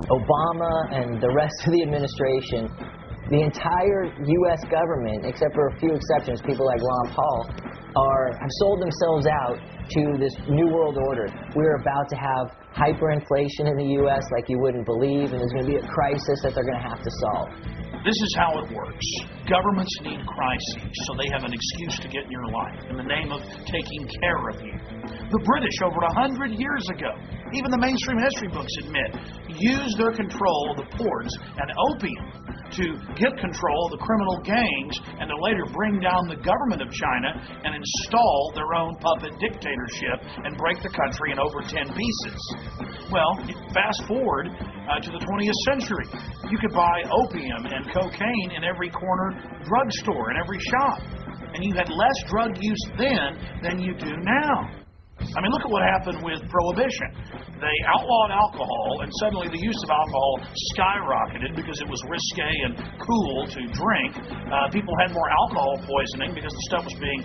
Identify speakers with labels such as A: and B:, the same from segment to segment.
A: Obama and the rest of the administration, the entire U.S. government, except for a few exceptions, people like Ron Paul, have sold themselves out to this new world order. We're about to have hyperinflation in the U.S. like you wouldn't believe, and there's going to be a crisis that they're going to have to solve.
B: This is how it works. Governments need crises, so they have an excuse to get in your life in the name of taking care of you. The British, over 100 years ago, even the mainstream history books admit, used their control of the ports and opium to get control of the criminal gangs and to later bring down the government of China and install their own puppet dictatorship and break the country in over 10 pieces. Well, fast forward to the 20th century. You could buy opium and cocaine in every corner drugstore, in every shop. And you had less drug use then than you do now. I mean, look at what happened with Prohibition. They outlawed alcohol, and suddenly the use of alcohol skyrocketed because it was risque and cool to drink. People had more alcohol poisoning because the stuff was being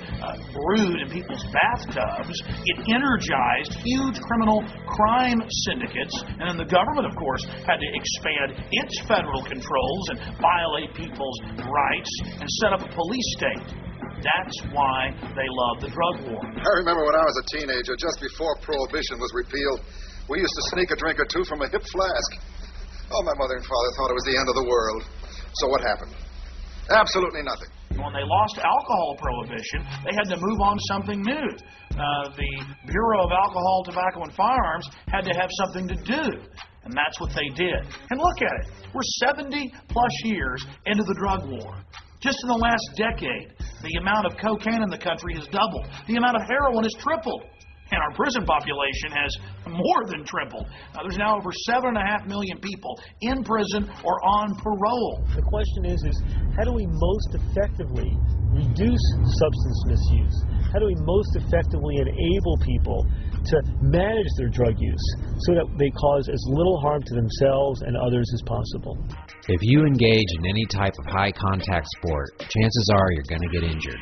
B: brewed in people's bathtubs. It energized huge criminal crime syndicates, and then the government, of course, had to expand its federal controls and violate people's rights and set up a police state. That's why they love the drug war.
C: I remember when I was a teenager, just before Prohibition was repealed, we used to sneak a drink or two from a hip flask. Oh, my mother and father thought it was the end of the world. So what happened? Absolutely nothing.
B: When they lost alcohol prohibition, they had to move on something new. The Bureau of Alcohol, Tobacco, and Firearms had to have something to do. And that's what they did. And look at it. We're 70-plus years into the drug war. Just in the last decade, the amount of cocaine in the country has doubled. The amount of heroin has tripled. And our prison population has more than tripled. There's now over 7.5 million people in prison or on parole.
D: The question is how do we most effectively reduce substance misuse? How do we most effectively enable people to manage their drug use so that they cause as little harm to themselves and others as possible?
E: If you engage in any type of high-contact sport, chances are you're going to get injured.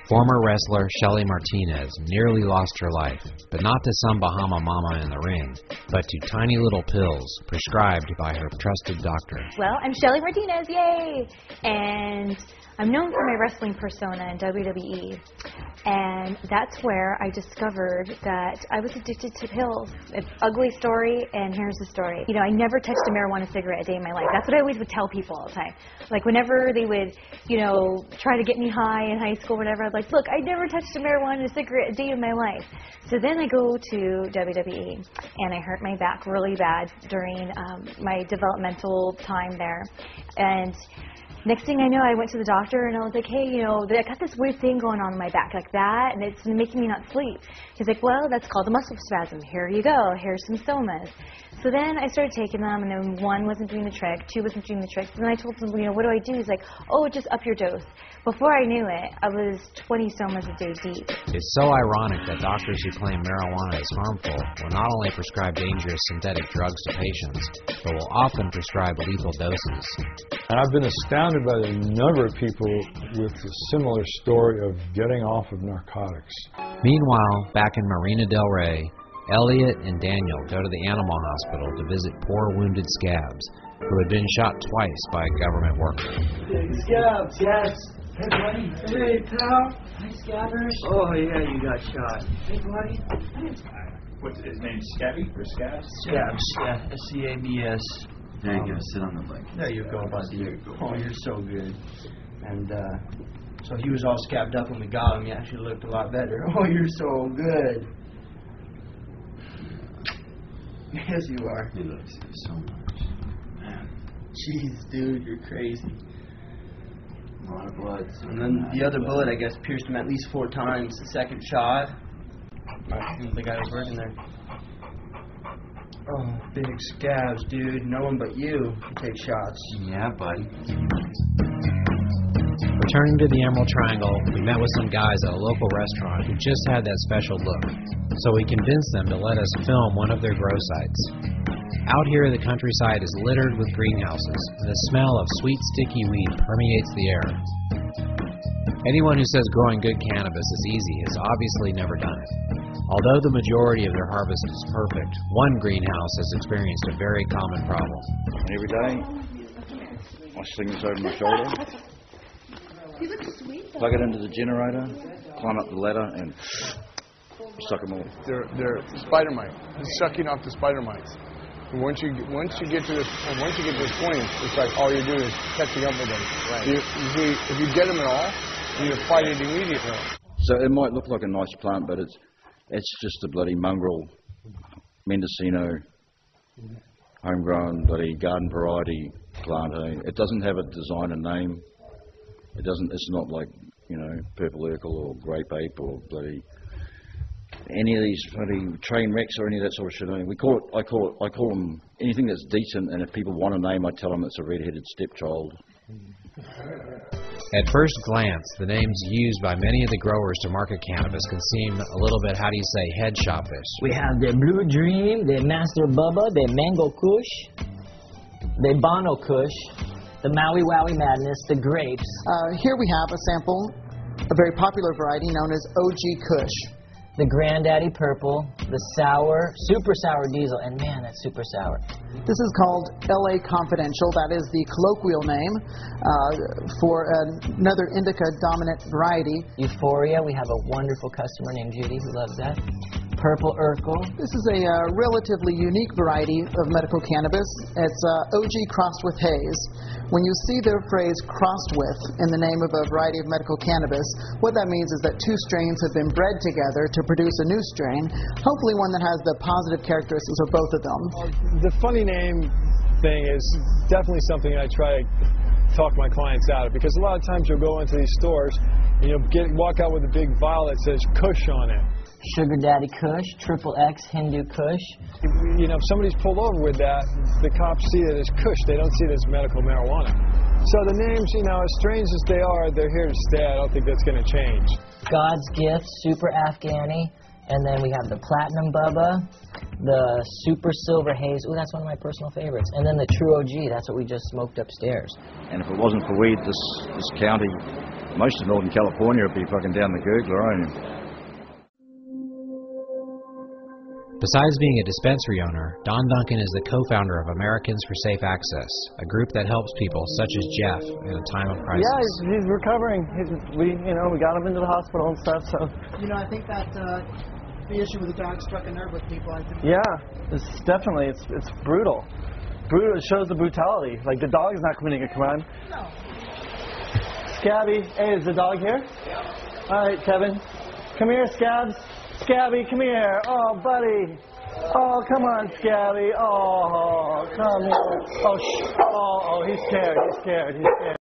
E: Former wrestler Shelly Martinez nearly lost her life, but not to some Bahama mama in the ring, but to tiny little pills prescribed by her trusted doctor.
F: Well, I'm Shelly Martinez, yay! And I'm known for my wrestling persona in WWE, and that's where I discovered that I was addicted to pills. It's an ugly story, and here's the story. You know, I never touched a marijuana cigarette a day in my life. That's what I always would tell people all the time. Like, whenever they would, you know, try to get me high in high school, whatever, I'd like, look, I never touched a marijuana cigarette a day in my life. So then I go to WWE, and I hurt my back really bad during my developmental time there. And next thing I know, I went to the doctor, and I was like, hey, you know, I got this weird thing going on in my back, like that, and it's making me not sleep. He's like, well, that's called a muscle spasm. Here you go. Here's some Somas. So then I started taking them, and then 1 wasn't doing the trick, 2 wasn't doing the trick. And then I told him, you know, what do I do? He's like, oh, just up your dose. Before I knew it, I was 20 Somas a day deep.
E: It's so ironic that doctors who claim marijuana is harmful will not only prescribe dangerous synthetic drugs to patients, but will often prescribe lethal doses.
G: And I've been astounded by the number of people with a similar story of getting off of narcotics.
E: Meanwhile, back in Marina Del Rey, Elliot and Daniel go to the animal hospital to visit poor wounded Scabs, who had been shot twice by a government worker.
H: Hey, Scabs, yes. Hey, buddy. Hey, pal. Hi, Scabbers. Oh, yeah, you got shot. Hey, buddy.
I: What's his name? Scabby or Scabs?
H: Scabs, yeah. S-C-A-B-S.
I: There you go. Sit on the blanket.
H: There you go, buddy. Oh, you're so good. And, so he was all scabbed up when we got him. He actually looked a lot better. Oh, you're so good. Yes, you are.
I: He loves you so much. Man.
H: Jeez, dude, you're crazy.
I: A lot of blood.
H: And then the other bullet, I guess, pierced him at least 4 times. The second shot, the guy was working there. Oh, big Scabs, dude. No one but you can take shots.
I: Yeah, buddy.
E: Returning to the Emerald Triangle, we met with some guys at a local restaurant who just had that special look, so we convinced them to let us film one of their grow sites. Out here, the countryside is littered with greenhouses, and the smell of sweet, sticky weed permeates the air. Anyone who says growing good cannabis is easy has obviously never done it. Although the majority of their harvest is perfect, one greenhouse has experienced a very common problem.
J: Every day, I sling this over my shoulder, plug it into the generator, climb up the ladder, and suck them all.
K: They're spider mites. It's sucking off the spider mites. And once you get to this point, it's like all you're doing is catching up with them. Right. If you get them at all, you fight it immediately.
J: So it might look like a nice plant, but it's just a bloody mongrel Mendocino homegrown bloody garden variety plant. It doesn't have a design and name. It's not like, Purple Urkel or Grape Ape or bloody any of these bloody train wrecks or any of that sort of shit. I call them anything that's decent, and if people want a name, I tell them it's a red-headed stepchild.
E: At first glance, the names used by many of the growers to market cannabis can seem a little bit, head shoppish.
A: We have the Blue Dream, the Master Bubba, the Mango Kush, the Bono Kush, the Maui Wowie Madness, the grapes.
L: Here we have a sample, a very popular variety known as OG Kush.
A: The Granddaddy Purple, the sour, super sour diesel, and man, that's super sour.
L: This is called LA Confidential. That is the colloquial name for another indica dominant variety.
A: Euphoria, we have a wonderful customer named Judy who loves that. Purple Urkel.
L: This is a relatively unique variety of medical cannabis. It's OG crossed with haze. When you see the phrase crossed with in the name of a variety of medical cannabis, what that means is that two strains have been bred together to produce a new strain, hopefully one that has the positive characteristics of both of them.
D: The funny name thing is definitely something I try to talk my clients out of, because a lot of times you'll go into these stores and you'll walk out with a big vial that says Kush on it.
A: Sugar Daddy Kush, Triple X Hindu Kush.
D: If somebody's pulled over with that, the cops see it as Kush. They don't see it as medical marijuana. So the names, as strange as they are, they're here to stay. I don't think that's going to change.
A: God's Gift, Super Afghani, and then we have the Platinum Bubba, the Super Silver Haze. Ooh, that's one of my personal favorites. And then the True OG, that's what we just smoked upstairs.
J: And if it wasn't for weed, this county, most of Northern California would be fucking down the gurgler, ain't it?
E: Besides being a dispensary owner, Don Duncan is the co-founder of Americans for Safe Access, a group that helps people such as Jeff in a time of crisis.
M: Yeah, he's recovering. We got him into the hospital and stuff. So.
L: I think that the issue with the dog struck a nerve with people. I think.
M: Yeah, it's definitely it's brutal. Brutal. It shows the brutality. Like the dog's not committing a crime.
L: No.
M: Scabby, hey, is the dog here? Yeah. All right, Kevin, come here, Scabs. Scabby, come here. Oh, buddy. Oh, come on, Scabby. Oh, come here. Oh, shh. Oh, he's scared. He's scared.